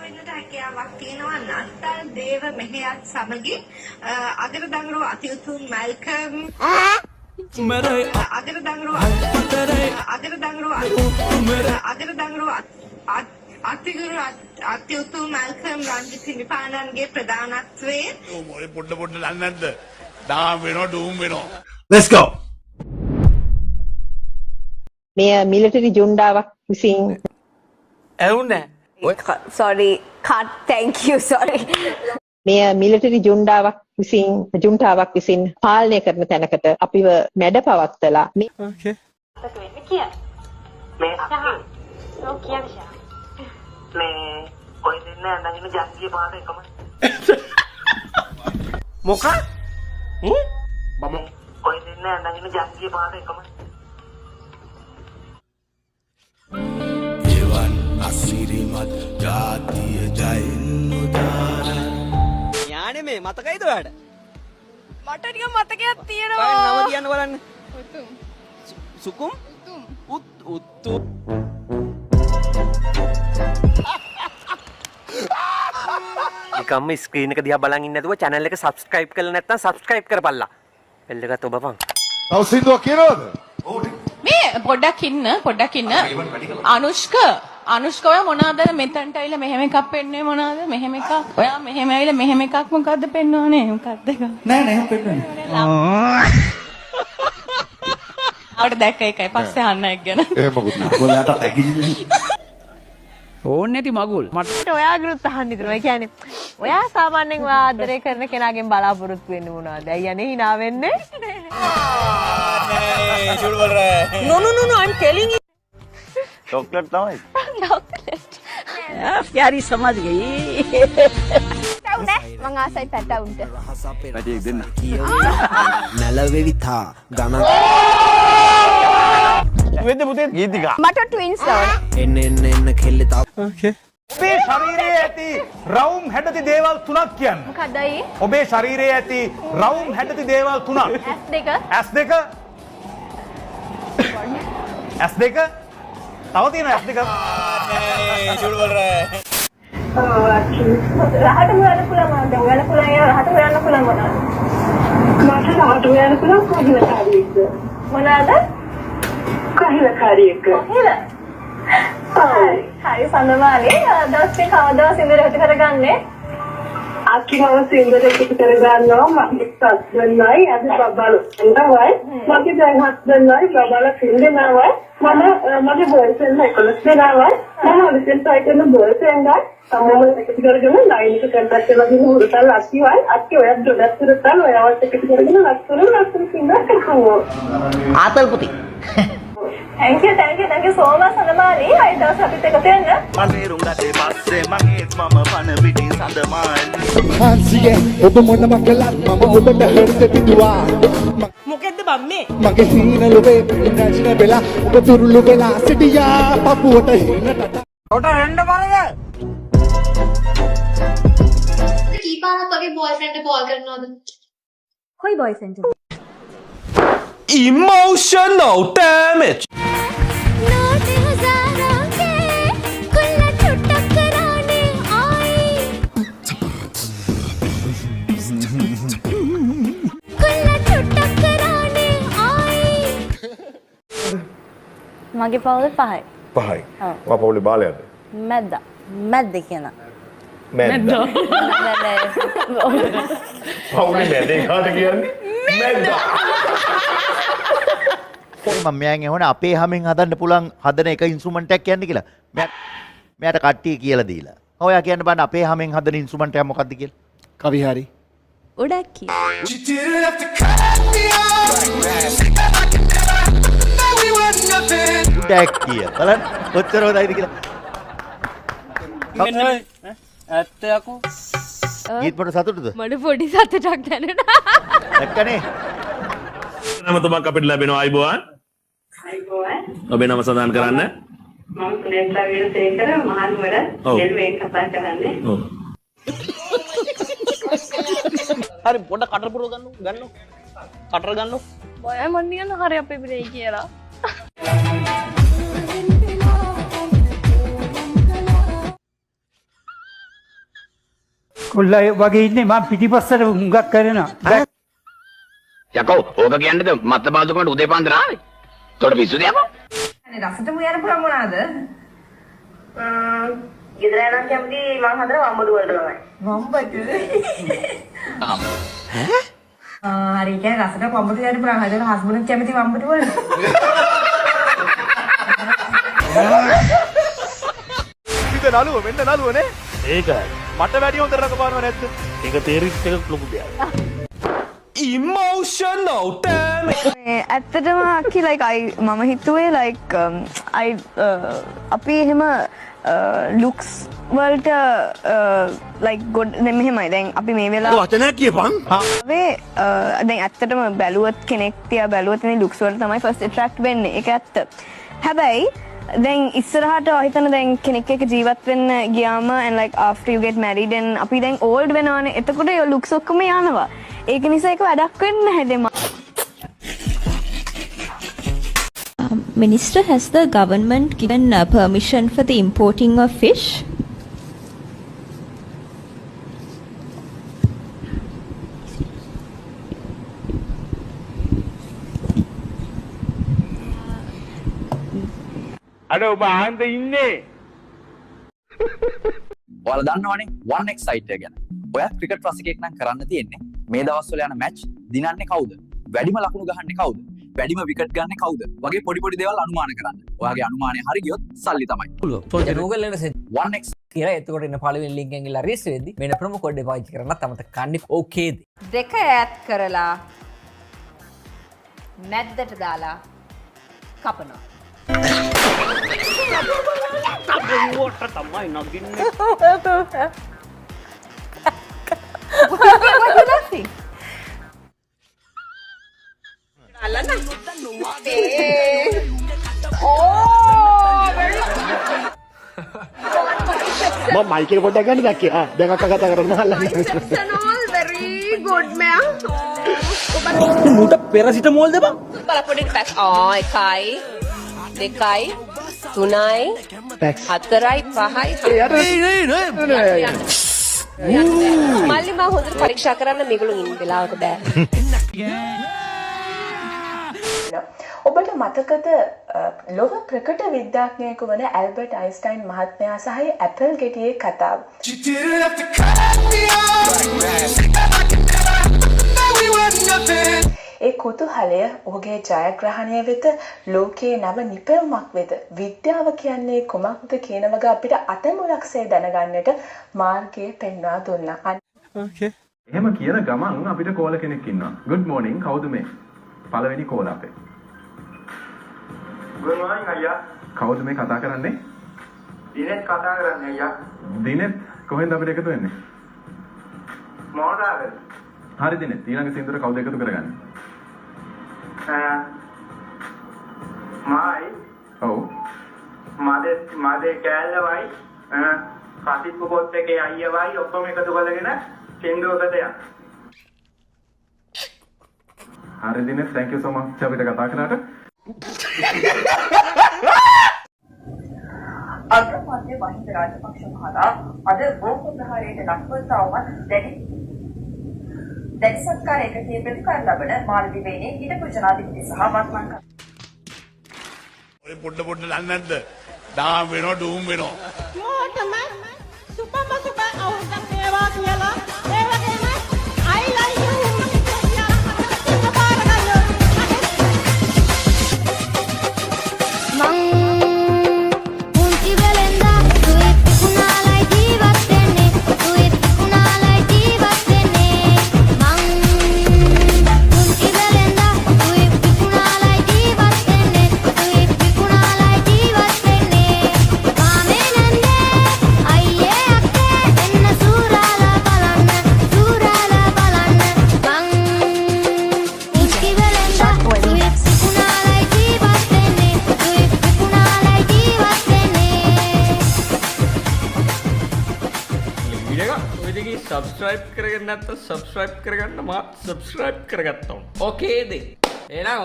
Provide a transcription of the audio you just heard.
වෙන්නට හැකියාවක් තියෙනවා නත්තල් දේව මෙහෙයත් සමගින් අගරදඟරු අතිඋතුම් මල්කම් අගරදඟරු අතිඋතුම් මල්කම් රංජිත් හිමිපාණන්ගේ ප්‍රධානත්වයෙන් මොලේ පොඩ දන්නේ නැද්ද? දාම් වෙනවා ඩූම් වෙනවා. Let's go. මේ මිලිටරි ජුන්ඩාවක් විසින් ඇහුන්නේ sorry can't thank you sorry මේ මිලිටරි ජුන්ඩාවක් විසින් පාලනය කරන තැනකට අපිව මැඩ පවත්තලා මේ Okay. වෙන්නේ කිය. මේ ඔව් කියන්නේ. මේ ඔය දෙන්න නැගින ජංගිය පාට එකම. මොකක්? මම ඔය දෙන්න නැගින ජංගිය පාට එකම. ජීවන් අසිරිමත් ජාතිය ජයන්නු දාන. යානේ මේ මතකයිද ඔයාලට? මට නිකන් මතකයක් තියෙනවා ඔයාලා නම කියන්න බලන්න. උතුම් සුකුම්? උතුම්. නිකම්ම ස්ක්‍රීන් එක දිහා බලන් ඉන්නේ නැතුව channel එක subscribe කරලා නැත්නම් subscribe කරපල්ලා. බෙල් එක තොබපන්. තව සින්දුවක් කියනවද? මේ පොඩ්ඩක් ඉන්න අනුෂ්ක ඔයා මොනවාද මෙතනට ඇවිල්ලා මෙහෙම එකක් පෙන්නුවේ මොනවාද මෙහෙම එකක් ඔයා මෙහෙම ඇවිල්ලා මෙහෙම එකක් මොකද්ද පෙන්වන්නේ මොකද්ද එක නෑ එහෙම පෙන්නන්නේ. ආවට දැක්ක එකයි පස්සේ අහන්න එක් ගැන එහෙම මොකුත් නෑ. ඔයාලට ඇගිලි. ඕන්නේ නැති මගුල්. මට ඔයාගරුත් අහන්න ඉතනවා. ඒ කියන්නේ ඔයා සාමාන්‍යයෙන් ඔයා ආදරය කරන කෙනාගෙන් බලාපොරොත්තු වෙන්නේ මොනවද? අයිය අනේ hina වෙන්නේ. no I'm telling you chocolate තමයි. chocolate. प्यारी समझ गई උනේ මං ආසයි පැටවුන්ට. පැටියෙක් දෙන්න. නැලවෙවි තා ගණන්. වෙද්ද පුතේ ගීතිකා. මට ට්වින්ස් ඕනේ. එන්න කෙල්ල තා. Okay. ඔබේ ශරීරයේ ඇති රවුම් හැඩති දේවල් තුනක් කියන්න. මොකක්ද අයියේ? ඔබේ ශරීරයේ ඇති රවුම් හැඩති දේවල් තුනක්. S2 S2 තව තියෙන S2 රහට හොයන්න පුළුවන් මම දැන් හොයන්න පුළුවන් ඒ රහට හොයන්න පුළුවන් මොනවද? මට රහට හොයන්න පුළුවන් කහිලකාරියෙක්ද? මොනවාද? කහිලකාරියෙක්. කහිල. හරි සඳමාලේ දවසේ කවදා සින්දර හිත කරගන්නේ? අක්කිමව සින්දර හිත කරගන්නවා මගේ හස්බන්ඩ්යි අද බබල් එන්නවයි මගේ දැන් හස්බන්ඩ්යි බබල සින්දනවයි මගේ බෝයිෆ්‍රෙන්ඩ් 11 දෙනාවයි මම ඔලිසෙන් ට්‍රයි කරන බෝයිෆ්‍රෙන්ඩ්යි තමම එකතු කරගෙන ලයින් එක කන්ටැක්ට් කරලා දෙන උරතල් අක්කිවයි අක්කි ඔයත් ගොඩක් උරතල් ඔයාවත් එකතු කරගෙන ලස්සන සින්දර කරනවා ආතල් පුති. thank you so much Sandamali අය දවස් අපිත් එකතු වෙන්න මගේ රුංගටේ පස්සේ මගේත් මම පන පිටින් සඳමාලි. හාන්සියේ ඔබ මොනම කළත් මම ඔබට හර්ත පිටුවා මොකෙද්ද බම්මේ මගේ සීන ලොබේ රැජින වෙලා ඔබ තුරුළු වෙලා සිටියා පපුවට හිනට කොට එන්න බලද? කීපාරක් වගේ බෝයිෆ්‍රෙන්ඩ් එක කෝල් කරනවද? කොයි බෝයිෆ්‍රෙන්ඩ්? Emotional damage. මගේ පවුල 5යි. 5යි. මම පොලේ බාලයද? මැද්ද කියන. මැද්ද. පොලේ මැද්දේ කාට කියන්නේ? මැද්ද. මම මෙයන් එහොන අපේ හැමෙන් හදන්න පුළුවන් හදන එක ඉන්ස්ට්‍රුමන්ට් එකක් කියන්නේ කියලා. මෙයාට කට්ටිය කියලා දීලා. ඔයා කියන්න බෑ අපේ හැමෙන් හදන ඉන්ස්ට්‍රුමන්ට් එක මොකක්ද කියලා. කවි හරි උඩක්කි. උඩක්කිය. බලන්න කොච්චර හොඳයිද කියලා. ඇත්තයකෝ. ගීත් මට සතුටුද? මට පොඩි සතුටක් දැනෙනවා. දැක්කනේ. නම තුමක් අපිට ලැබෙනවා අයිබෝවන්. ඔබේ නම සඳහන් කරන්න. මම සුනේත්‍රා වීරසේකර මහනුවර නෙළුවේ කතා කරන්නේ. හරි පොඩ කටර පුරව ගන්න. කටර ගන්න. ඔය මන් නිකන් හරි අපේ බිරේ කියලා. කොල්ලා වගේ ඉන්නේ මම පිටිපස්සට හුඟක් කරනවා. යකෝ ඕක කියන්නේද මත්ත බාදුකමට උදේ පාන්දර ආවේ. තොට පිස්සුද යකෝ? අනේ රසට මුයන්න පුළුවන් මොනවාද? ගෙදර යනවා කැමති මම හදන වම්බඩු වලට තමයි. වම්බඩු? හරි කියන්නේ රසට වම්බඩු යන්න පුළුවන්. හදන හස්බන්ඩ් කැමති වම්බඩු වලට. ඉතින් නළුව මෙන්න නළුවනේ. ඒකයි. මට වැඩි හොඳ රකපානව නැද්ද? ඒක තේරිච්ච එක ලොකු දෙයක්. emotional damage. ඇත්තටම අක්කි like මම හිතුවේ like අපි එහෙම looks වලට like good මෙහෙමයි දැන් අපි මේ වෙලාව වචනයක් කියපන්. දැන් ඇත්තටම බැලුවත් කෙනෙක් තියා බැලුවත් මේ looks වලට තමයි first attract වෙන්නේ. ඒක ඇත්ත. හැබැයි දැන් ඉස්සරහට හිතන දැන් කෙනෙක් එක්ක ජීවත් වෙන්න ගියාම and like after you get married and අපි දැන් old වෙනවානේ. එතකොට ඒ looks ඔක්කොම යනවා. ඒක නිසා ඒක වැඩක් වෙන්නේ නැහැ දෙම. Minister, has the government given permission for the importing of fish? අර ඔබ ආන්ද ඉන්නේ? ඔයාලා දන්නවනේ 1x site එක ගැන. ඔයා ක්‍රිකට් රසිකයෙක් නම් කරන්න තියෙන්නේ මේ දවස්වල යන මැච් දිනන්නේ කවුද? වැඩිම ලකුණු ගහන්නේ කවුද? වැඩිම විකට් ගන්න කවුද? වගේ පොඩි දේවල් අනුමාන කරන්න. ඔයාගේ අනුමානය හරි ගියොත් සල්ලි තමයි. Google එකේ 1x කියලා එතකොට එන පළවෙනි link එකෙන් ගිහලා රෙජිස්ටර් වෙද්දි මෙන්න ප්‍රොමෝ කෝඩ් එක පාවිච්චි කරන්නත් අමතක කන්නේ ඕකේද? දෙක ඈඩ් කරලා මැද්දට දාලා කපනවා. මම මයික් එක පොඩ්ඩක් ගන්න දැක්කේ. දැන් අක්කා කතා කරනවා අල්ලන්න. very good ma'am. මුට පෙරසිටමෝල් දෙපන්. බලපොඩි පැක්. එකයි දෙකයි තුනයි හතරයි පහයි. මල්ලි මම හොඳට පරීක්ෂා කරන්න මේගොල්ලෝ ඉන්න වෙලාවට බෑ. ඔබට මතකද ලෝක ප්‍රකට විද්‍යාඥයෙකු වන ඇල්බර්ට් අයින්ස්ටයින් මහත්මයා සහ ඇපල් ගෙඩියේ කතාව. ඒ කුතුහලය ඔහුගේ ජයග්‍රහණය වෙත ලෝකයේ නව නිපැවුමක් වෙත විද්‍යාව කියන්නේ කුමක්ද කියන වගේ අපිට අතමුලක්සේ දැනගන්නට මාර්ගය පෙන්වා දුන්නා. එහෙම කියන ගමන් අපිට කෝල කෙනෙක් ඉන්නවා. good morning කවුද මේ? පළවෙනි කෝල අපේ. good morning අයියා. කවුද මේ කතා කරන්නේ? දිනෙත් කතා කරන්නේ අයියා. දිනෙත් කොහෙන්ද අපිට එකතු වෙන්නේ? මොනවාද? හරි දිනෙත් ඊළඟ සින්දුර කවුද එකතු කරගන්නේ? මයි. ඔව්. මදේ කෑල්ලවයි කටිප්පු පොත් එකේ අයියවයි ඔක්කොම එකතු කරගෙන සින්දුවකට යන්න. හරි දිනෙත් thank you so much අපිට කතා කරාට. අග්‍රමාත්‍ය මහින්ද රාජපක්ෂ මහතා අද බෝක ප්‍රහාරයට ලක්වතාවම දැඩි සත්කාරයකදී ප්‍රතිකාර ලබන මාලදිවයිනේ හිටපු ජනාධිපති සහ වත්මන් ඔය පොඩ දන්නේ නැද්ද? දාම් වෙනවා ඩූම් වෙනවා. මොකටම සුපම අවුරුද්දක් වේවා කියලා ඒ වගේම I like you subscribe කරගන්න නැත්නම් subscribe කරගන්න මාත් subscribe කරගත්තා. ඕකේද? එහෙනම්